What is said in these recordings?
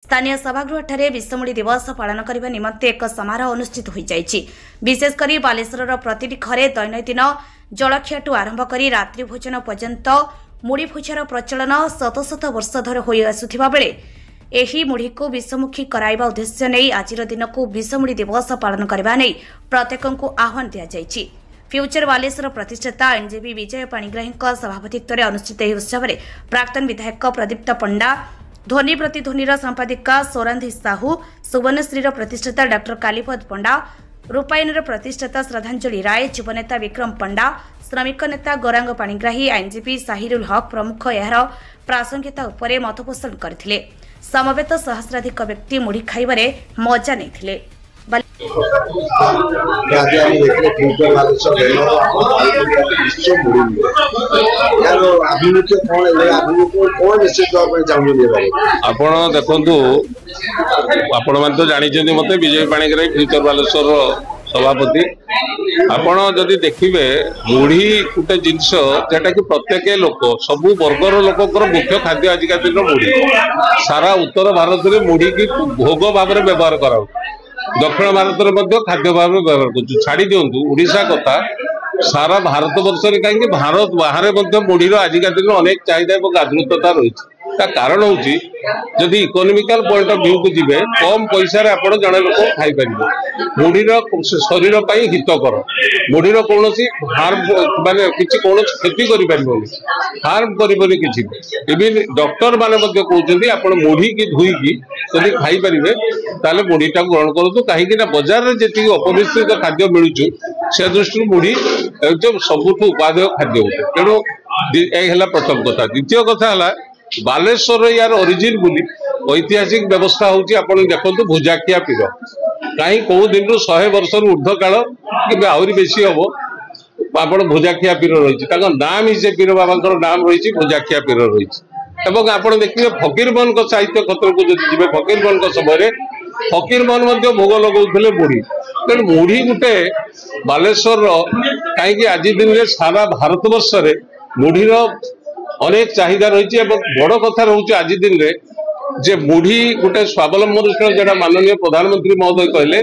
स्थानीय सभागृह विश्वमुड़ी दिवस पालन करने निमंते एक समारोह अनुष्ठित हो जाइछि। विशेषकर बालेश्वर प्रतिटी घरे दैनन्दिन जलखियाठू आरंभ कर रात्रि भोजन पर्यंत मुड़ी भोजार प्रचलन शत शत वर्ष धरि होई आसुथिबा बेले एही मुढ़ी को विषमुखी कराइबा उद्देश्य नहीं आज दिन को विषमुड़ी दिवस पालन करने नहीं प्रत्येक को आह्वान दि जाइछि। फ्यूचर बालेश्वर प्रतिष्ठाता एनजेपी विजय पाणिग्राही सभापतित्व अनुष्ठित यह उत्सव में प्राक्तन विधायक प्रदीप्त पंडा, ध्वनि प्रतिध्वनिर संपादिका सोरंधी साहू, सुवर्णश्री प्रतिष्ठाता डॉक्टर कालीपद पंडा, रूपायन प्रतिष्ठाता श्रद्धांजलि राय, युवनेता विक्रम पंडा, श्रमिक नेता गौरांग पाणिग्राही, आईनजीपी साहिरुल हक प्रमुख यार प्रासंगिकता उपरे मतपोषण करथिले। समवेत सहस्राधिक व्यक्ति मुढ़ी खाइबारे मजा नहीं। आपण देखु आपण मैंने तो जानी मत विजय पाणिग्राही फ्यूचर बालेश्वर सभापति आपण जदि देखिए मुढ़ी गोटे जिनस जेटा कि प्रत्येक लोक सबू वर्गर लोक मुख्य खाद्य आजिका दिन मुढ़ी सारा उत्तर भारत में मुढ़ी की भोग भाव में व्यवहार करा दक्षिण भारत में खाद्य भाव में व्यवहार कर छाड़ी दिंतु ओडिशा कथा सारा भारत वर्ष में कहीं भारत बाहर मुढ़ीर आजिका दिन अनेक चाहिदा और आदृतता रही कारण हूँ जदि इकोनॉमिकल पॉइंट ऑफ व्यू को जी कम पैसा जड़े लोक खाई पारे मुढ़ीर शरीर हितकर मुढ़ीर कौन हार्म माने कौन क्षति कर हार्म कर इवन डॉक्टर माने कहते आप मुढ़ी की धोईकी जब खाईपारे ताले मुढ़ीटा ग्रहण करूँ कहीं बजार में जी अपमिश्रित खाद्य मिलूँ से दृष्टि मुढ़ी एकदम सबुठ उपादेय खाद्य होते तेणु यह प्रथम कथा। द्वितीय कथा है बालेश्वर यार ओरिजिन बोली ऐतिहासिक व्यवस्था होची आपण देखंतु भुजाखिया पीर कहीं कौ दिन 100 वर्ष ऊर्ध्व काल कि आहरी बेसी हम आपण भुजाखिया पीर रही नाम ही से पीर बाबा नाम रही भुजाखिया पीर रही एवं आप देखिए फकीरमोहन साहित्य क्षेत्र को जब जी फकीरमोहन समय फकीरमोहन भोग लगौले मुढ़ी तेणु मुढ़ी गोटे बालेश्वर कहीं आज दिन में सारा भारत वर्ष में मुढ़ीर अनेक चाहिदा रही बड़ कथा रोचे आज दिन में जे मुढ़ी गोटे स्वावलंबनशील जो माननीय प्रधानमंत्री महोदय कहले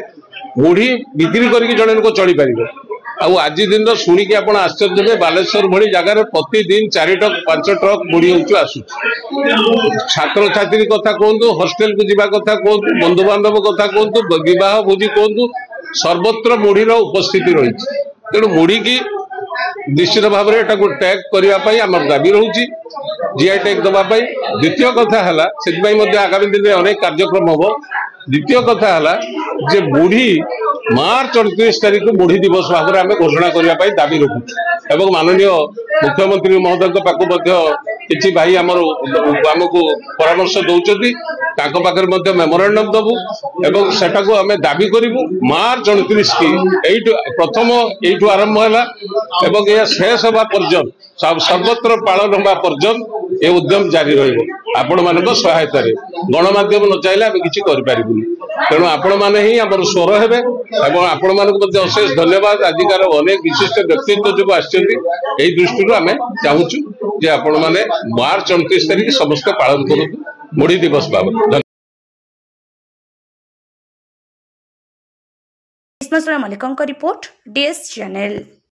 मुढ़ी बिक्री करके जड़े लोग चली पार आज दिन शुणिकी आप आश्चर्य बालेश्वर भली जगार प्रतिदिन 4 ट्रक 5 ट्रक मुढ़ी हूँ आसू छात्र छात्री कथा कहतु हॉस्टेल को जीवा कथा कहतु बंधु बांधव कथा कहतु विवाह भोजी कहतु सर्वत्र मुढ़ीर उपस्थिति रही तेणु मुढ़ी की निश्चित भाव में टैग करने आम दाबी रोचे जीआई टैग दवाई। द्वितीय कथा है आगामी दिन में अनेक कार्यक्रम हम। द्वितीय कथा है जे मुढ़ी मार्च 29 तारीख को मुढ़ी दिवस भाव में आम घोषणा करने दाबी रखुचु एवं माननीय मुख्यमंत्री महोदय पाखु किसी भाई आमको परामर्श दौरान पाखे मेमोरांडम दबू एवं सेटा को आम दाबी करूँ मार्च 29 की प्रथम यू आरंभ है यह शेष हवा पर्यंत सर्वत्र पालन हवा पर्यंत ये उद्यम जारी रही सहायता गणमाध्यम न चाहिए आम किसी करूँ तेणु आपण मैंने ही आम स्वर हे आपण मानक अशेष धन्यवाद आजिकार अनेक विशिष्ट व्यक्तित्व जो आई दृष्टि आम चाहूँ जे आपण मैंने मार्च 29 तारीख समस्त पालन करूँ मुढ़ी दिवस बाबद। Mallick report DS channel.